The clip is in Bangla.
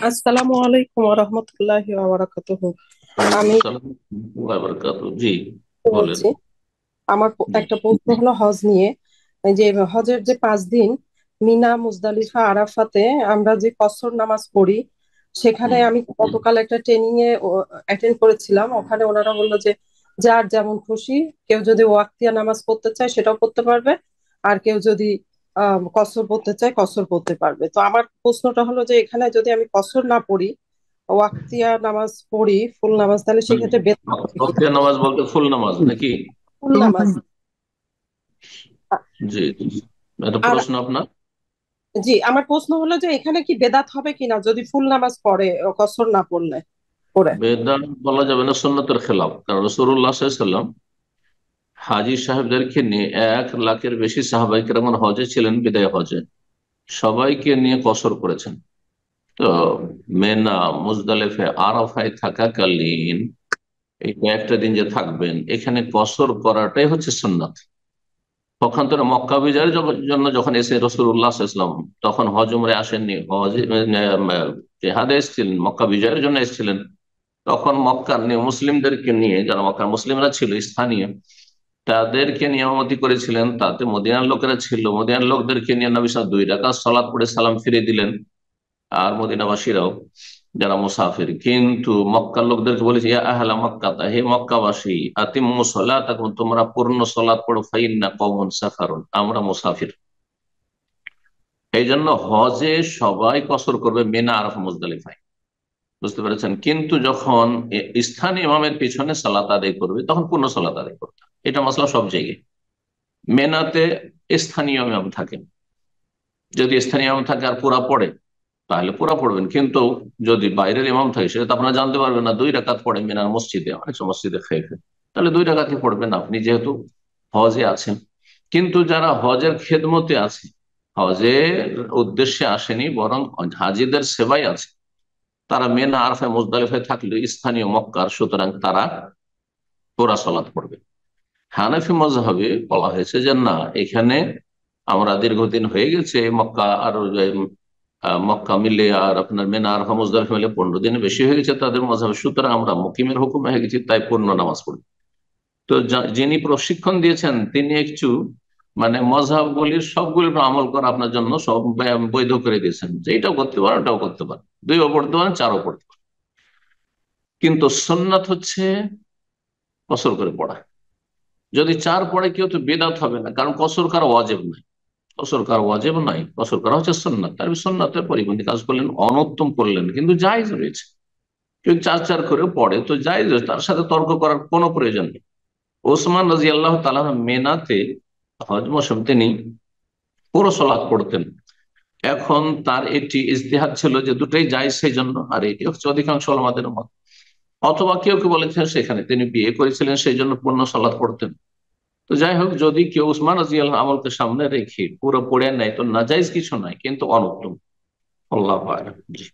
আসসালামু আলাইকুম ওয়া রাহমাতুল্লাহি ওয়া বারাকাতুহু। ওয়ালাইকুম আমি আসসালাম ওয়া বারাকাতুহু। জি, বলেন। বলছি, আমার জি। একটা প্রশ্ন হলো হজ নিয়ে। এই যে হজের যে 5 দিন মিনা, মুজদালিফা, আরাফাতে আমরা যে কসর নামাজ পড়ি, সেখানে হুম। আমি গতকাল একটা ট্রেনিং এ অ্যাটেন্ড করেছিলাম। ওখানে ওনারা বললো যে যার যেমন খুশি, কেউ যদি ওয়াক্তিয়া নামাজ পড়তে চায় সেটাও পড়তে পারবে, আর কেউ যদি কসর পড়তে চায় কসর পড়তে পারবে। তো আমার প্রশ্নটা হলো যে এখানে যদি আমি কসর না পড়ি, ওয়াক্তিয়া নামাজ পড়ি, ফুল নামাজ, তাহলে মানে সেক্ষেত্রে বেতন হবে কি? ওয়াক্তিয়া নামাজ বলতে ফুল নামাজ নাকি? ফুল নামাজ। জি, জি। এটা আর প্রশ্ন আপনার। জি, আমার প্রশ্ন হলো যে এখানে কি বেদাত হবে কিনা যদি ফুল নামাজ পড়ে, কসর না পড়লে পড়ে। বেদাত বলা যাবে না, সুন্নতের খেলাফ। কারণ রাসূলুল্লাহ সাল্লাল্লাহু আলাইহি ওয়াসাল্লাম হাজী সাহেবদেরকে নিয়ে 1 লাখের বেশি সাহাবায়ে কেরাম হজে ছিলেন, বিদায় হজে সবাইকে নিয়ে কসর করেছেন। তো মেনা, মুজদালিফা, আরাফায় থাকাকালীন এই কয়েকটা দিন যে থাকবেন, এখানে কসর করাটাই হচ্ছে সুন্নাত। পক্ষান্তরে মক্কা বিজয়ের জন্য যখন এসে রাসূলুল্লাহ সাল্লাল্লাহু আলাইহি ওয়াসাল্লাম তখন হজ উমরায় আসেননি, জেহাদে এসেছিলেন, মক্কা বিজয়ের জন্য এসেছিলেন। তখন মক্কার মুসলিমদেরকে নিয়ে, যারা মক্কার মুসলিমরা ছিল স্থানীয়, তাদেরকে নিয়ামতি করেছিলেন। তাতে মদিনার লোকেরা ছিল, মদিনার লোকদেরকে নিয়ে নবী সাল্লাল্লাহু আলাইহি ওয়াসাল্লাম 2 রাকাত সালাত পড়ে সালাম ফিরিয়ে দিলেন। আর মদিনাবাসীরাও যারা মুসাফির, কিন্তু মক্কার লোকদেরকে বলেছে, ইয়া আহলা মক্কা, হে মক্কাবাসী, আতিম্মু সালাতাকুম, তোমরা পূর্ণ সালাত পড়ো, ফাইন্না কওমুন সাফারুন, আমরা মুসাফির। এই জন্য হজে সবাই কসর করবে মিনা, আরাফা, মুজদালিফায়। বুঝতে পেরেছেন? কিন্তু যখন স্থানীয় ইমামের পিছনে সালাত আদায় করবে তখন পূর্ণ সালাত আদায় করতে হবে। এটা মাসলা সব জায়গায়। মেনাতে স্থানীয় ইমাম থাকেন, যদি স্থানীয় ইমাম থাকে আর পুরা পড়ে তাহলে পুরা পড়বেন। কিন্তু যদি বাইরের ইমাম থাকে, সেটা তো আপনারা জানতে পারবেন না। 2 রাকাত পড়ে মিনার মসজিদে, অনেক সময় মসজিদে খেয়ে, তাহলে 2 রাকাতই পড়বেন আপনি, যেহেতু হজে আছেন। কিন্তু যারা হজের খেদমতে আছে, হজের উদ্দেশ্যে আসেনি, বরং হাজিদের সেবায় আছে, তারা মেনা, আরফায়, মুজদালিফায় থাকলে স্থানীয় মক্কার, সুতরাং তারা পুরা সলাৎ পড়বে। হানাফি মজহাবে বলা হয়েছে যে না, এখানে আমরা দীর্ঘদিন হয়ে গেছে মক্কা আর মক্কা মিলে আর আপনার মেনা আরফা মুজদালিফা মিলে 15 দিনে বেশি হয়ে গেছে তাদের মজহাবে, সুতরাং আমরা মুকিমের হুকুম হয়ে গেছি, তাই পূর্ণ নামাজ পড়ি। তো যিনি প্রশিক্ষণ দিয়েছেন তিনি একটু মানে মজহাবগুলির সবগুলির উপর আমল করা আপনার জন্য সব বৈধ করে দিয়েছেন, যে এটাও করতে পারেন, ওটাও করতে পারেন, 2ও পড়তে পারেন, 4ও পড়তে পারেন। কিন্তু সুন্নাত হচ্ছে কসর করে পড়া। যদি 4 পড়ে কেউ তো বেদাত হবে না, কারণ কসর করা ওয়াজিব নাই। কসর করা ওয়াজিব নাই, কসর করা হচ্ছে সুন্নাত। তার সুন্নাতের পরিপন্থী কাজ করলেন, অনুত্তম করলেন, কিন্তু জায়েজ রয়েছে। কেউ 4 4 করে পড়ে তো জায়েজ রয়েছে, তার সাথে তর্ক করার কোনো প্রয়োজন নেই। ওসমান রাদিয়াল্লাহু তাআলা মেনাতে হজ মৌসুম তিনি পুরো সলাৎ পড়তেন। এখন তার একটি ইজতিহাদ ছিল যে দুটোই জায়েজ, সেই জন্য, আর এটি হচ্ছে অধিকাংশ ওলামাদের মত। অথবা কেউ কেউ বলেছেন সেখানে তিনি বিয়ে করেছিলেন, সেই জন্য পূর্ণ সলাৎ পড়তেন। তো যাই হোক, যদি কেউ উসমান রাদিয়াল্লাহু আমলকে সামনে রেখে পুরো পড়ে নেয় তো নাজায়েজ কিছু নাই, কিন্তু অনুত্তম। আল্লাহু আ'লাম। জি।